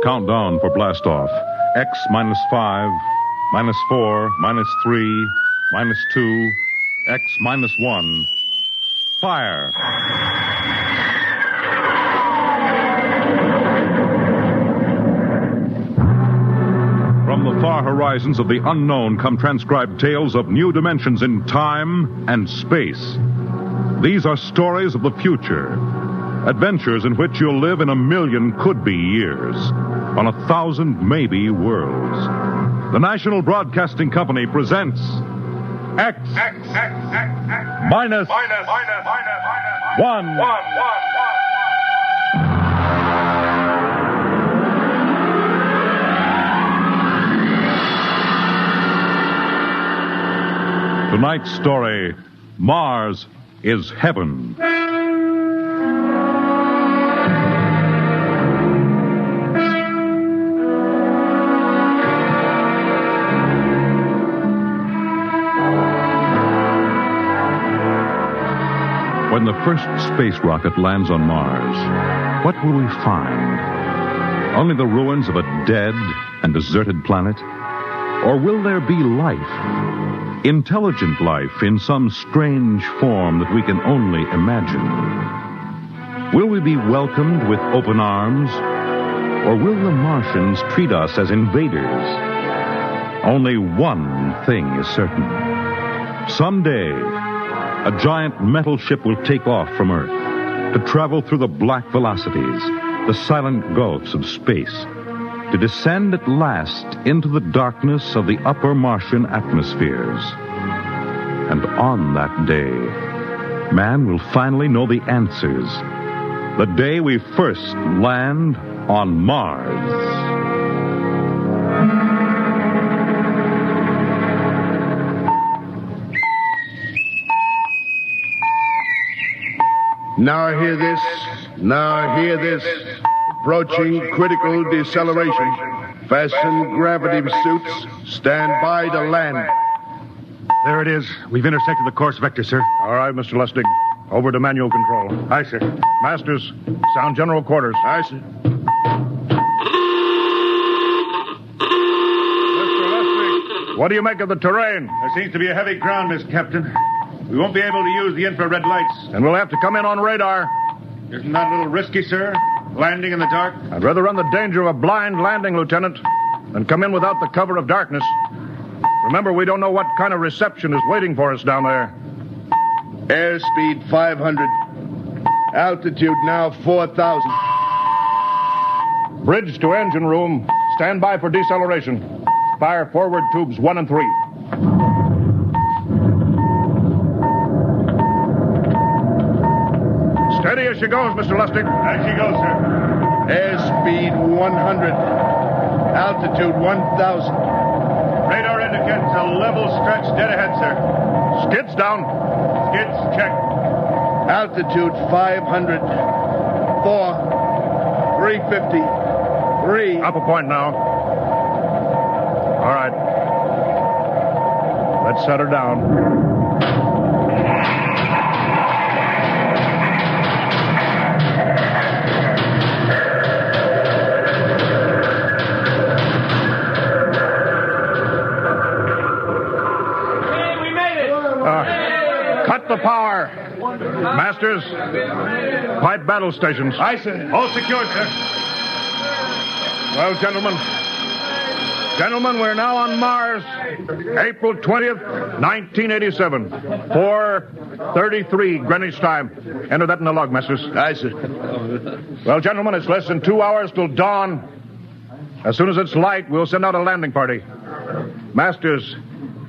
countdown for blastoff. X minus 5, minus 4, minus 3, minus 2, X minus 1. Fire! From the far horizons of the unknown come transcribed tales of new dimensions in time and space. These are stories of the future. Adventures in which you'll live in 1,000,000 could-be years, on 1,000 maybe worlds. The National Broadcasting Company presents X minus 1. Tonight's story, Mars is Heaven. When the first space rocket lands on Mars, what will we find? Only the ruins of a dead and deserted planet? Or will there be life? Intelligent life in some strange form that we can only imagine? Will we be welcomed with open arms? Or will the Martians treat us as invaders? Only one thing is certain. Someday, a giant metal ship will take off from Earth to travel through the black velocities, the silent gulfs of space, to descend at last into the darkness of the upper Martian atmospheres. And on that day, man will finally know the answers. The day we first land on Mars. Now hear this. Now hear this. Approaching critical deceleration. Fasten gravity suits. Stand by to land. There it is. We've intersected the course vector, sir. All right, Mr. Lustig. Over to manual control. Aye, sir. Masters, sound general quarters. Aye, sir. Mr. Lustig, what do you make of the terrain? There seems to be a heavy ground, Miss Captain. We won't be able to use the infrared lights. And we'll have to come in on radar. Isn't that a little risky, sir? Landing in the dark? I'd rather run the danger of a blind landing, Lieutenant, than come in without the cover of darkness. Remember, we don't know what kind of reception is waiting for us down there. Airspeed 500. Altitude now 4,000. Bridge to engine room. Stand by for deceleration. Fire forward tubes 1 and 3. Steady as she goes, Mr. Lustig. As she goes, sir. Airspeed 100. Altitude 1,000. Radar indicates a level stretch dead ahead, sir. Skids down. Skids check. Altitude 500. 4. 350. 3. Up a point now. All right. Let's set her down. Cut the power. Masters, pipe battle stations. Aye, sir. All secured, sir. Well, gentlemen, we're now on Mars, April 20th, 1987, 4:33 Greenwich time. Enter that in the log, Masters. Aye, sir. Well, gentlemen, it's less than 2 hours till dawn. As soon as it's light, we'll send out a landing party. Masters,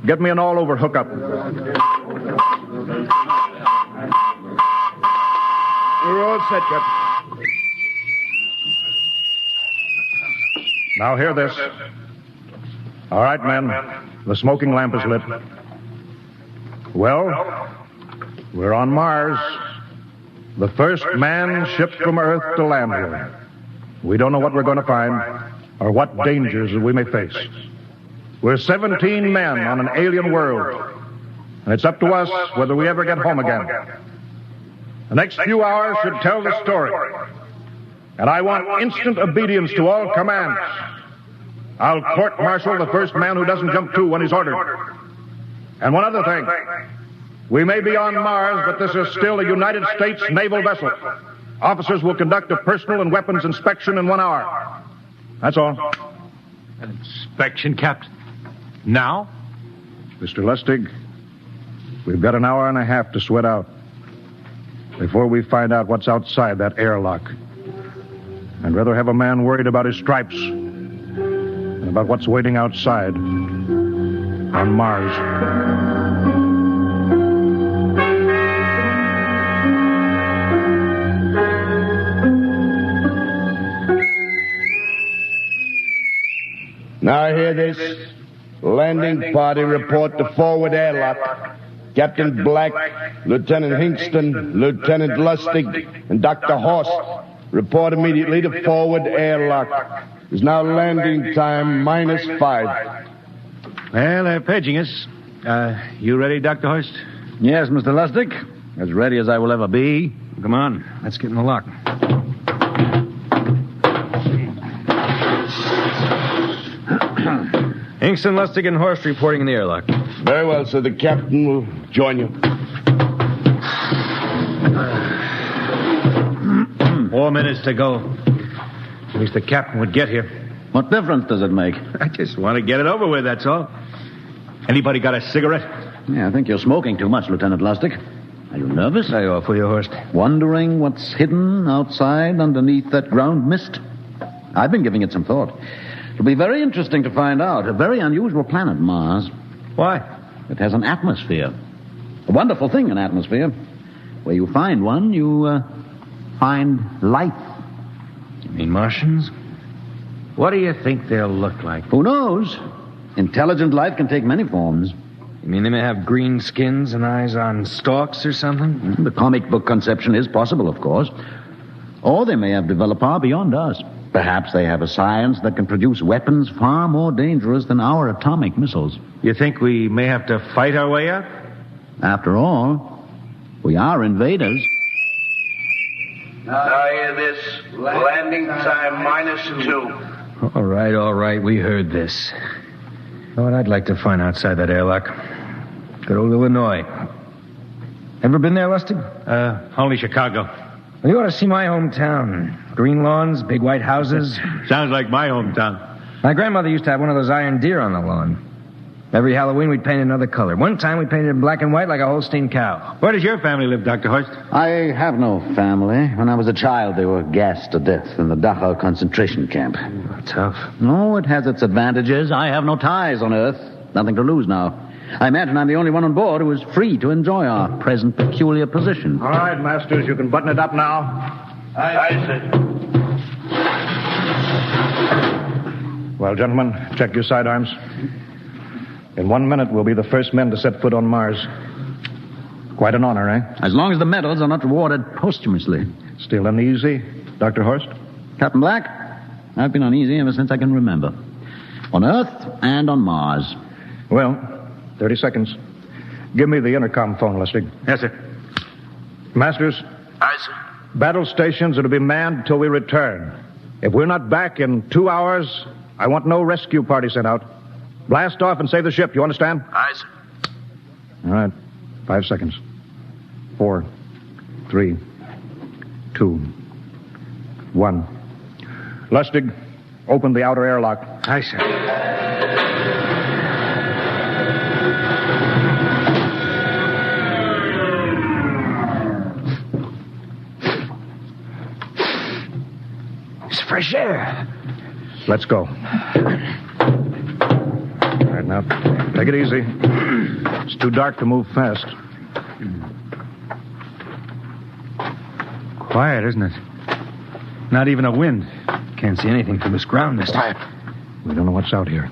get me an all-over hookup. We're all set, Captain. Now hear this. All right, men. The smoking lamp is lit. Well, we're on Mars. The first man shipped from Earth to land here. We don't know what we're going to find or what dangers we may face. We're 17 men on an alien world, and it's up to us whether we ever get home again. The next few hours should tell the story. And I want instant obedience to all commands. I'll court-martial the first man who doesn't jump to when he's ordered. And one other thing. We may be on Mars, but this is still a United States naval vessel. Officers will conduct a personal and weapons inspection in 1 hour. That's all. An inspection, Captain? Now? Mr. Lustig, we've got an hour and a half to sweat out before we find out what's outside that airlock. I'd rather have a man worried about his stripes than about what's waiting outside on Mars. Now hear this. Landing party report to forward airlock. Captain Black, Lieutenant Hingston, Lieutenant Lustig, and Dr. Horst report immediately to forward airlock. It's now landing time -5. Well, they're paging us. You ready, Dr. Horst? Yes, Mr. Lustig. As ready as I will ever be. Come on, let's get in the lock. Hingston, Lustig, and Horst reporting in the airlock. Very well, sir. The captain will join you. 4 minutes to go. At least the captain would get here. What difference does it make? I just want to get it over with, that's all. Anybody got a cigarette? Yeah, I think you're smoking too much, Lieutenant Lustig. Are you nervous? I offer you, Horst. Wondering what's hidden outside underneath that ground mist? I've been giving it some thought. It'll be very interesting to find out. A very unusual planet, Mars. Why? It has an atmosphere. A wonderful thing, an atmosphere. Where you find one, you find life. You mean Martians? What do you think they'll look like? Who knows? Intelligent life can take many forms. You mean they may have green skins and eyes on stalks or something? The comic book conception is possible, of course. Or they may have developed far beyond us. Perhaps they have a science that can produce weapons far more dangerous than our atomic missiles. You think we may have to fight our way out? After all, we are invaders. Now hear this. Landing time -2. All right. We heard this. You know what I'd like to find outside that airlock? Good old Illinois. Ever been there, Lustig? Only Chicago. Well, you ought to see my hometown. Green lawns, big white houses. Sounds like my hometown. My grandmother used to have one of those iron deer on the lawn. Every Halloween, we'd paint another color. One time, we painted it black and white like a Holstein cow. Where does your family live, Dr. Horst? I have no family. When I was a child, they were gassed to death in the Dachau concentration camp. Tough. No, it has its advantages. I have no ties on Earth. Nothing to lose now. I imagine I'm the only one on board who is free to enjoy our present peculiar position. All right, Masters, you can button it up now. Aye, sir. Well, gentlemen, check your sidearms. In 1 minute, we'll be the first men to set foot on Mars. Quite an honor, eh? As long as the medals are not rewarded posthumously. Still uneasy, Dr. Horst? Captain Black, I've been uneasy ever since I can remember. On Earth and on Mars. Well, 30 seconds. Give me the intercom phone, Lustig. Yes, sir. Masters? Aye, sir. Battle stations are to be manned until we return. If we're not back in 2 hours, I want no rescue party sent out. Blast off and save the ship, you understand? Aye, sir. All right. 5 seconds. 4, 3, 2, 1. Lustig, open the outer airlock. Aye, sir. It's fresh air. Let's go. All right, now, take it easy. It's too dark to move fast. Quiet, isn't it? Not even a wind. Can't see anything from this ground this time. We don't know what's out here.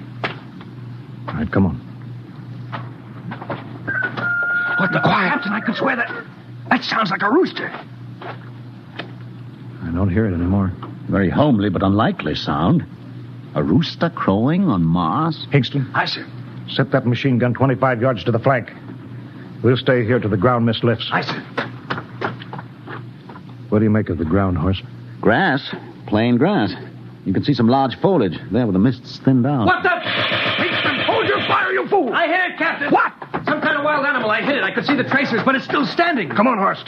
All right, come on. What the quiet? Captain, I could swear that sounds like a rooster. I don't hear it anymore. Very homely but unlikely sound. A rooster crowing on Mars? Hingston? Aye, sir. Set that machine gun 25 yards to the flank. We'll stay here till the ground mist lifts. Aye, sir. What do you make of the ground, Horst? Grass? Plain grass. You can see some large foliage there where the mist's thinned out. What the? Hingston, hold your fire, you fool! I hit it, Captain. What? Some kind of wild animal. I hit it. I could see the tracers, but it's still standing. Come on, Horst.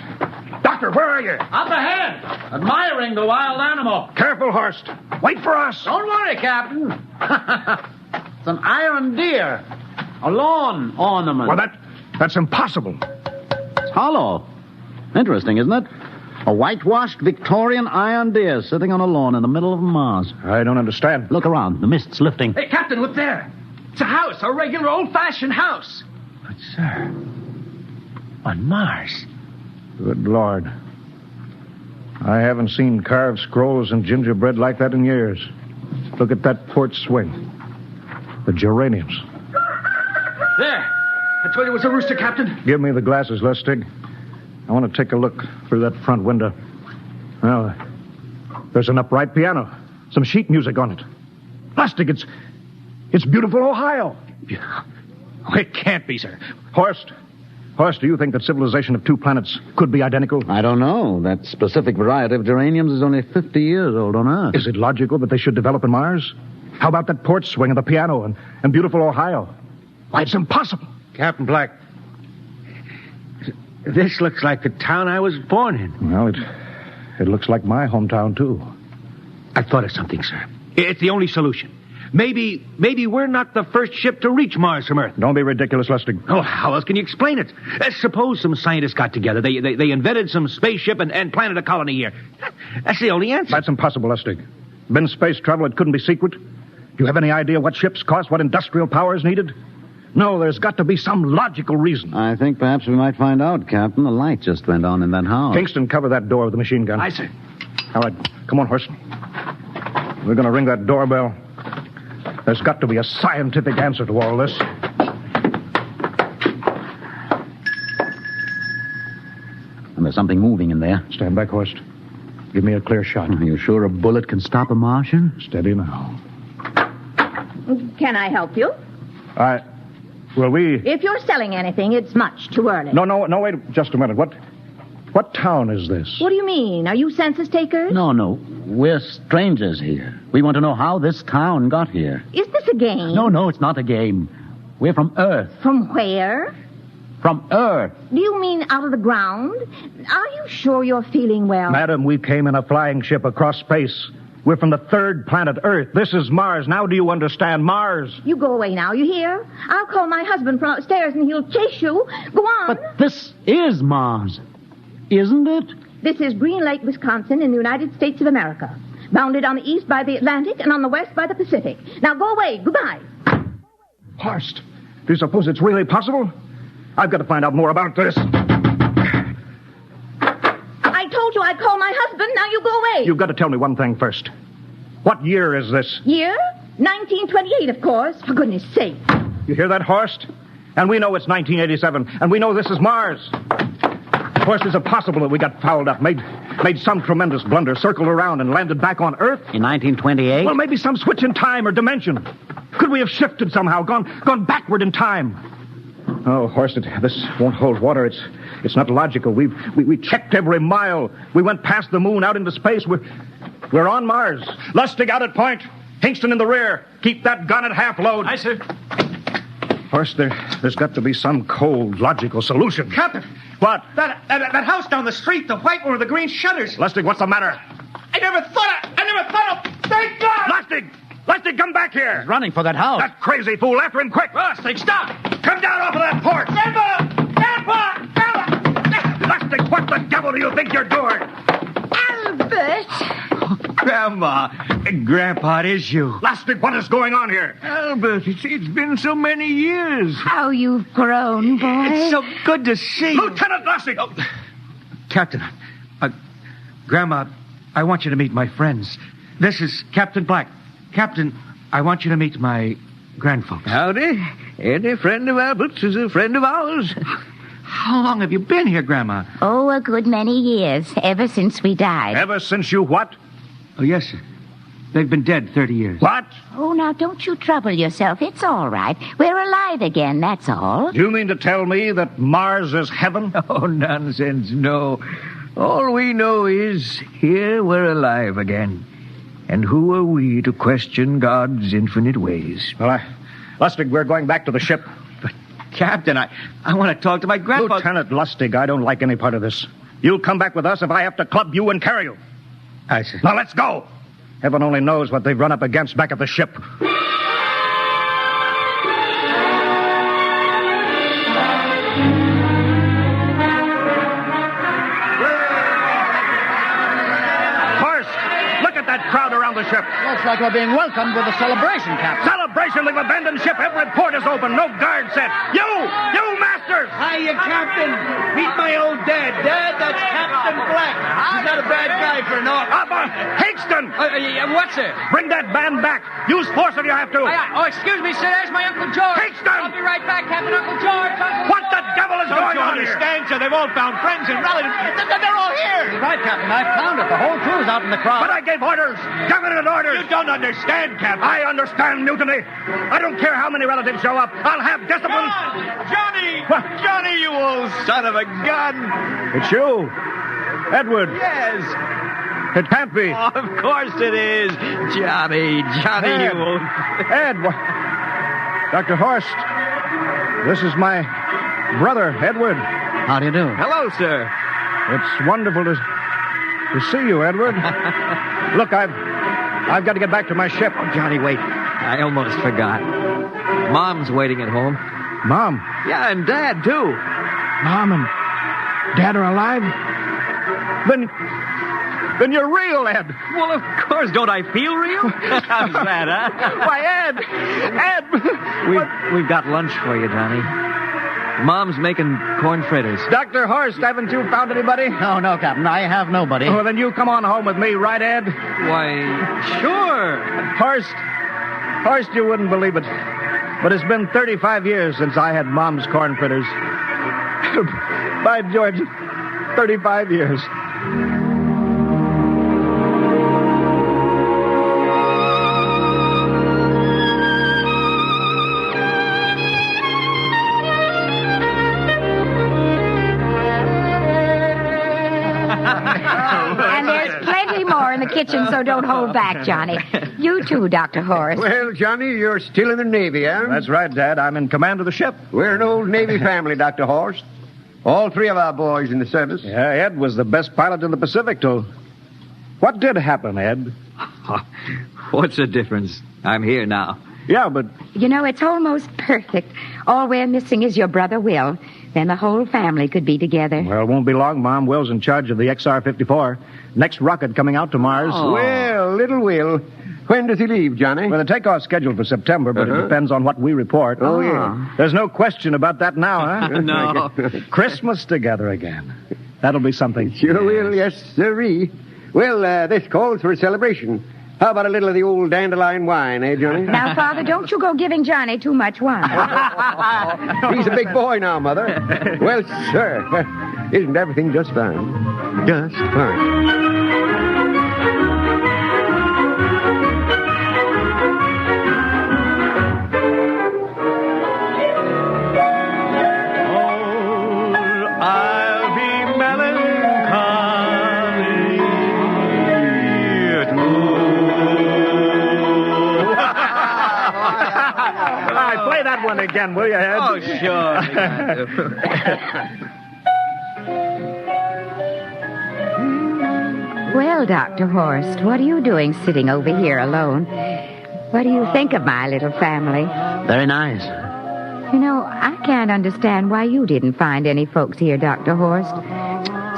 Doctor, where are you? Up ahead, admiring the wild animal. Careful, Horst. Wait for us. Don't worry, Captain. It's an iron deer. A lawn ornament. Well, that's impossible. It's hollow. Interesting, isn't it? A whitewashed Victorian iron deer sitting on a lawn in the middle of Mars. I don't understand. Look around. The mist's lifting. Hey, Captain, look there. It's a house, a regular old-fashioned house. But, sir, on Mars. Good Lord. I haven't seen carved scrolls and gingerbread like that in years. Look at that porch swing. The geraniums. There. I told you it was a rooster, Captain. Give me the glasses, Lustig. I want to take a look through that front window. Well, there's an upright piano. Some sheet music on it. Lustig, it's beautiful Ohio. Oh, it can't be, sir. Horst, do you think that civilization of two planets could be identical? I don't know. That specific variety of geraniums is only 50 years old on Earth. Is it logical that they should develop in Mars? How about that porch swing and the piano and beautiful Ohio? Why, it's impossible. Captain Black, this looks like the town I was born in. Well, it looks like my hometown, too. I've thought of something, sir. It's the only solution. Maybe we're not the first ship to reach Mars from Earth. Don't be ridiculous, Lustig. Oh, how else can you explain it? Suppose some scientists got together. They invented some spaceship and planted a colony here. That's the only answer. That's impossible, Lustig. Been space travel, it couldn't be secret. Do you have any idea what ships cost, what industrial power is needed? No, there's got to be some logical reason. I think perhaps we might find out, Captain. The light just went on in that house. Kingston, cover that door with the machine gun. Aye, sir. All right, come on, Horst. We're going to ring that doorbell. There's got to be a scientific answer to all this. And there's something moving in there. Stand back, Horst. Give me a clear shot. Are you sure a bullet can stop a Martian? Steady now. Can I help you? Well, If you're selling anything, it's much too early. No, wait just a minute. What town is this? What do you mean? Are you census takers? No. We're strangers here. We want to know how this town got here. Is this a game? No, it's not a game. We're from Earth. From where? From Earth. Do you mean out of the ground? Are you sure you're feeling well? Madam, we came in a flying ship across space. We're from the third planet, Earth. This is Mars. Now do you understand? Mars. You go away now, you hear? I'll call my husband from upstairs and he'll chase you. Go on. But this is Mars, isn't it? This is Green Lake, Wisconsin, in the United States of America. Bounded on the east by the Atlantic and on the west by the Pacific. Now go away. Goodbye. Horst, do you suppose it's really possible? I've got to find out more about this. I told you I'd call my husband. Now you go away. You've got to tell me one thing first. What year is this? Year? 1928, of course. For goodness sake. You hear that, Horst? And we know it's 1987, and we know this is Mars. Horst, is it possible that we got fouled up, made some tremendous blunder, circled around, and landed back on Earth? In 1928? Well, maybe some switch in time or dimension. Could we have shifted somehow, gone backward in time? Oh, Horst, this won't hold water. It's not logical. We checked every mile. We went past the moon, out into space. We're on Mars. Lustig out at point. Hingston in the rear. Keep that gun at half load. Aye, sir. Horst, there's got to be some cold, logical solution. Captain. What? That house down the street, the white one with the green shutters. Lustig, what's the matter? I never thought of... Thank God! Lustig, come back here. He's running for that house. That crazy fool, after him, quick. Lustig, stop! Come down off of that porch. Grandpa! Lustig, what the devil do you think you're doing? Albert! Grandma, Grandpa, it is you. Lustig, what is going on here? Albert, it's been so many years. How you've grown, boy. It's so good to see you. Lieutenant Lustig! Oh, Captain, Grandma, I want you to meet my friends. This is Captain Black. Captain, I want you to meet my grandfolks. Howdy. Any friend of Albert's is a friend of ours. How long have you been here, Grandma? Oh, a good many years, ever since we died. Ever since you what? Oh, yes, sir. They've been dead 30 years. What? Oh, now, don't you trouble yourself. It's all right. We're alive again, that's all. Do you mean to tell me that Mars is heaven? Oh, nonsense, no. All we know is here we're alive again. And who are we to question God's infinite ways? Well, Lustig, we're going back to the ship. Captain, I want to talk to my grandpa. Lieutenant Lustig, I don't like any part of this. You'll come back with us if I have to club you and carry you. I see. Now, let's go. Heaven only knows what they've run up against back at the ship. Crowd around the ship. Looks like we're being welcomed with a celebration, Captain. Celebration? We've abandoned ship. Every port is open. No guard set. You masters! Hiya, Captain. Meet my old dad. Dad, that's Captain Black. He's not a bad guy for an officer. Higston! What's it? Bring that band back. Use force if you have to. Excuse me, sir. There's my Uncle George. Higston! I'll be right back, Captain. Uncle George. What the devil is going on here? Understand, sir? They've all found friends and relatives. They're all here. Right, Captain. I've found it. The whole crew's out in the crowd. But I gave orders. Cabinet orders. You don't understand, Captain. I understand mutiny. I don't care how many relatives show up. I'll have discipline. Johnny! What? Johnny, you old son of a gun! It's you, Edward. Yes. It can't be. Oh, of course it is. Johnny, Ed. you old... Ed, Dr. Horst, this is my brother, Edward. How do you do? Hello, sir. It's wonderful to see you, Edward. Look, I've got to get back to my ship. Oh, Johnny, wait. I almost forgot. Mom's waiting at home. Mom? Yeah, and Dad, too. Mom and Dad are alive? Then you're real, Ed. Well, of course. Don't I feel real? How's that, huh? Why, Ed! We've got lunch for you, Johnny. Mom's making corn fritters. Dr. Horst, haven't you found anybody? Oh, no, Captain. I have nobody. Well, then you come on home with me, right, Ed? Why, sure. Horst, you wouldn't believe it, but it's been 35 years since I had Mom's corn fritters. By George, 35 years. Kitchen, so don't hold back, Johnny. You too, Dr. Horst. Well, Johnny, you're still in the Navy, eh? That's right, Dad. I'm in command of the ship. We're an old Navy family, Dr. Horst. All three of our boys in the service. Yeah, Ed was the best pilot in the Pacific, too. What did happen, Ed? What's the difference? I'm here now. Yeah, but... You know, it's almost perfect. All we're missing is your brother Will. Then the whole family could be together. Well, it won't be long, Mom. Will's in charge of the XR-54. Next rocket coming out to Mars. Oh. Well, little Will. When does he leave, Johnny? Well, the takeoff's scheduled for September, but it depends on what we report. Oh, yeah. There's no question about that now, huh? No. Christmas together again. That'll be something. Sure will, yes, sirree. Well, this calls for a celebration. How about a little of the old dandelion wine, eh, Johnny? Now, Father, don't you go giving Johnny too much wine. He's a big boy now, Mother. Well, sir, isn't everything just fine? Just fine. Play that one again, will you, Ed? Oh, sure. Well, Dr. Horst, what are you doing sitting over here alone? What do you think of my little family? Very nice. You know, I can't understand why you didn't find any folks here, Dr. Horst.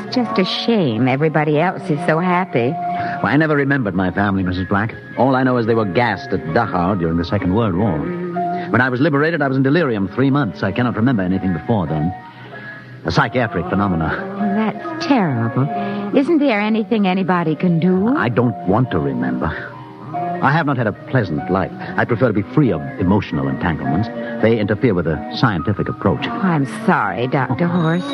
It's just a shame everybody else is so happy. Well, I never remembered my family, Mrs. Black. All I know is they were gassed at Dachau during the Second World War. When I was liberated, I was in delirium 3 months. I cannot remember anything before then. A psychiatric phenomena. Well, that's terrible. Isn't there anything anybody can do? I don't want to remember. I have not had a pleasant life. I prefer to be free of emotional entanglements. They interfere with a scientific approach. Oh, I'm sorry, Dr. Horst.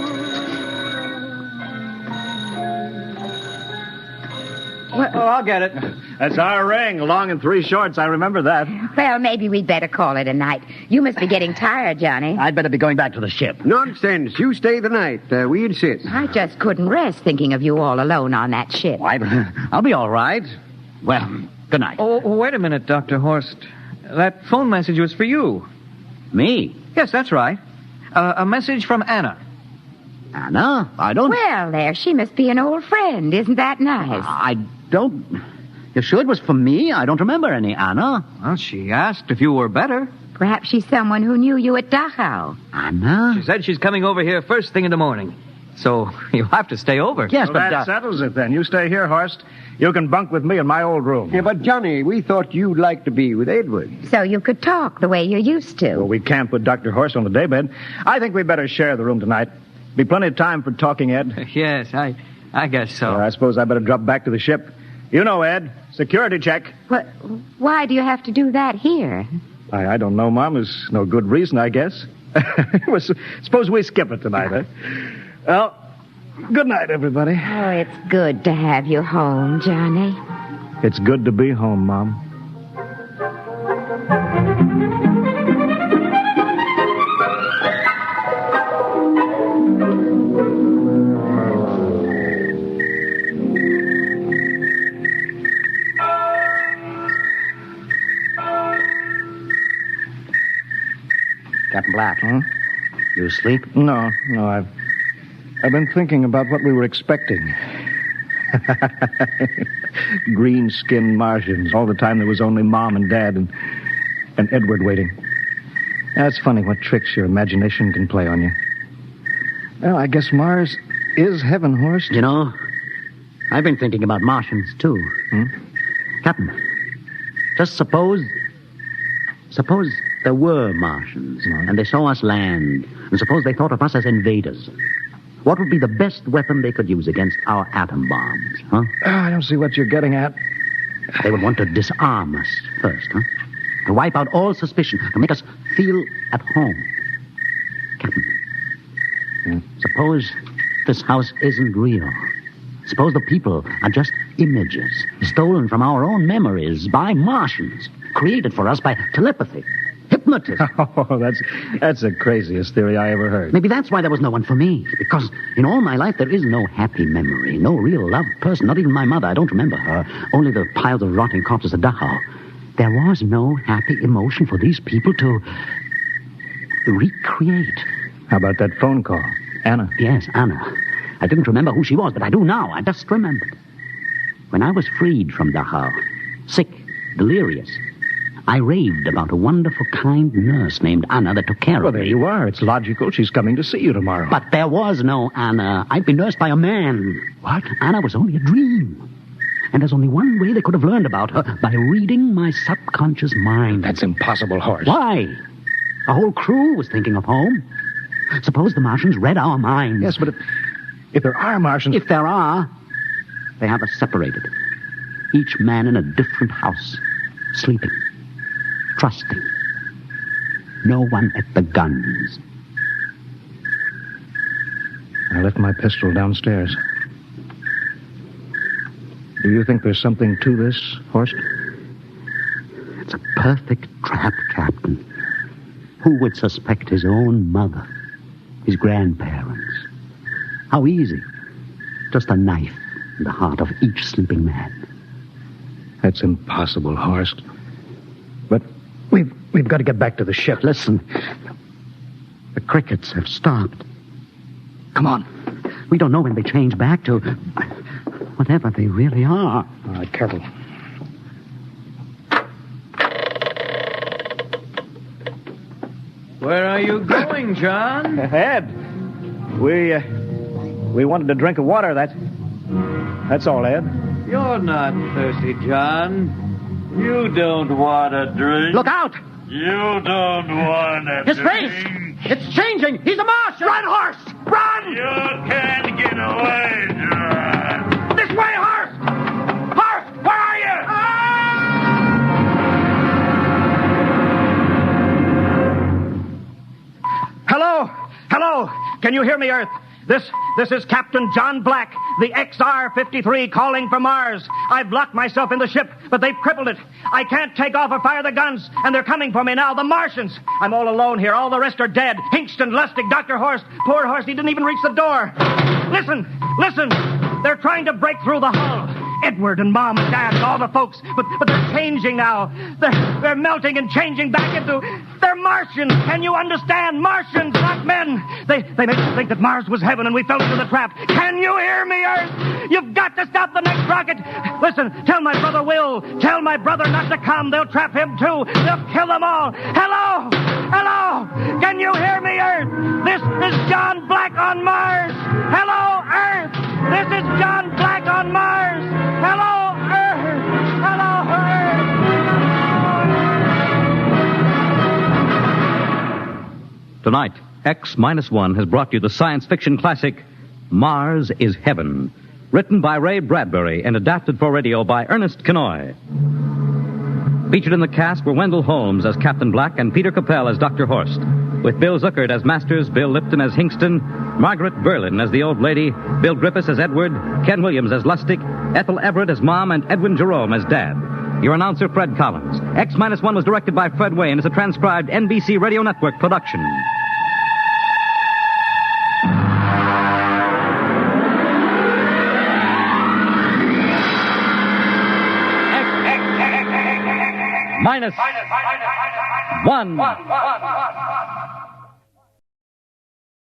Oh, I'll get it. That's our ring, long and 3 shorts. I remember that. Well, maybe we'd better call it a night. You must be getting tired, Johnny. I'd better be going back to the ship. Nonsense. You stay the night. We insist. I just couldn't rest thinking of you all alone on that ship. I'll be all right. Well, good night. Oh, wait a minute, Dr. Horst. That phone message was for you. Me? Yes, that's right. A message from Anna. Anna? I don't... Well, there, she must be an old friend. Isn't that nice? I don't... You sure it was for me? I don't remember any Anna. Well, she asked if you were better. Perhaps she's someone who knew you at Dachau. Anna? She said she's coming over here first thing in the morning. So you'll have to stay over. Yes, Well, but... that settles it then. You stay here, Horst. You can bunk with me in my old room. Yeah, but Johnny, we thought you'd like to be with Edward. So you could talk the way you used to. Well, we can't put Dr. Horst on the daybed. I think we better share the room tonight. Be plenty of time for talking, Ed. Yes, I guess so. I suppose I better drop back to the ship. You know, Ed, security check. What, why do you have to do that here? I don't know, Mom. There's no good reason, I guess. Well, suppose we skip it tonight, eh? Well, good night, everybody. Oh, it's good to have you home, Johnny. It's good to be home, Mom. Captain Black. You asleep? No, I've been thinking about what we were expecting. Green-skinned Martians. All the time there was only Mom and Dad and Edward waiting. That's funny what tricks your imagination can play on you. Well, I guess Mars is heaven, Horst. You know, I've been thinking about Martians, too. Captain, just suppose there were Martians, and they saw us land, and suppose they thought of us as invaders. What would be the best weapon they could use against our atom bombs, huh? I don't see what you're getting at. They would want to disarm us first, huh? To wipe out all suspicion, to make us feel at home. Captain, suppose this house isn't real. Suppose the people are just images, stolen from our own memories by Martians, created for us by telepathy, hypnotism. Oh, that's the craziest theory I ever heard. Maybe that's why there was no one for me, because in all my life there is no happy memory, no real loved person, not even my mother. I don't remember her, only the piles of rotting corpses at Dachau. There was no happy emotion for these people to recreate. How about that phone call? Anna? Yes, Anna. I didn't remember who she was, but I do now. I just remembered. When I was freed from Dachau, sick, delirious, I raved about a wonderful, kind nurse named Anna that took care of me. Well, there you are. It's logical. She's coming to see you tomorrow. But there was no Anna. I'd been nursed by a man. What? Anna was only a dream. And there's only one way they could have learned about her, by reading my subconscious mind. That's impossible, Horst. Why? The whole crew was thinking of home. Suppose the Martians read our minds. Yes, but if there are Martians... If there are, they have us separated. Each man in a different house, sleeping, trusting. No one at the guns. I left my pistol downstairs. Do you think there's something to this, Horst? It's a perfect trap, Captain. Who would suspect his own mother, his grandparents? How easy. Just a knife in the heart of each sleeping man. That's impossible, Horst. But we've got to get back to the ship. Listen. The crickets have stopped. Come on. We don't know when they change back to whatever they really are. All right, careful. Where are you going, John? Ed, we wanted a drink of water. That's all, Ed. You're not thirsty, John. You don't want a drink. Look out! You don't want a His drink. face! It's changing! He's a Martian! Run, horse! Run! You can't get away, John. This way, horse! Horse, where are you? Hello! Can you hear me, Earth? This is Captain John Black, the XR-53 calling from Mars. I've locked myself in the ship, but they've crippled it. I can't take off or fire the guns, and they're coming for me now, the Martians. I'm all alone here. All the rest are dead. Hinkston, Lustig, Dr. Horst. Poor Horst, he didn't even reach the door. Listen! They're trying to break through the hull. Edward and Mom and Dad and all the folks. But they're changing now. They're melting and changing back into... They're Martians. Can you understand? Martians, not men. They make us think that Mars was heaven and we fell into the trap. Can you hear me, Earth? You've got to stop the next rocket. Listen, tell my brother Will. Tell my brother not to come. They'll trap him, too. They'll kill them all. Hello? Hello? Can you hear me, Earth? This is John Black on Mars. Hello, Earth. This is John Black on Mars. Hello, Earth. Hello, Earth. Tonight, X-1 has brought you the science fiction classic, Mars is Heaven, written by Ray Bradbury and adapted for radio by Ernest Kinoy. Featured in the cast were Wendell Holmes as Captain Black and Peter Capell as Dr. Horst, with Bill Zuckert as Masters, Bill Lipton as Hingston, Margaret Berlin as the old lady, Bill Griffiths as Edward, Ken Williams as Lustig, Ethel Everett as Mom, and Edwin Jerome as Dad. Your announcer, Fred Collins. X-1 was directed by Fred Wayne as a transcribed NBC Radio Network production. X-1.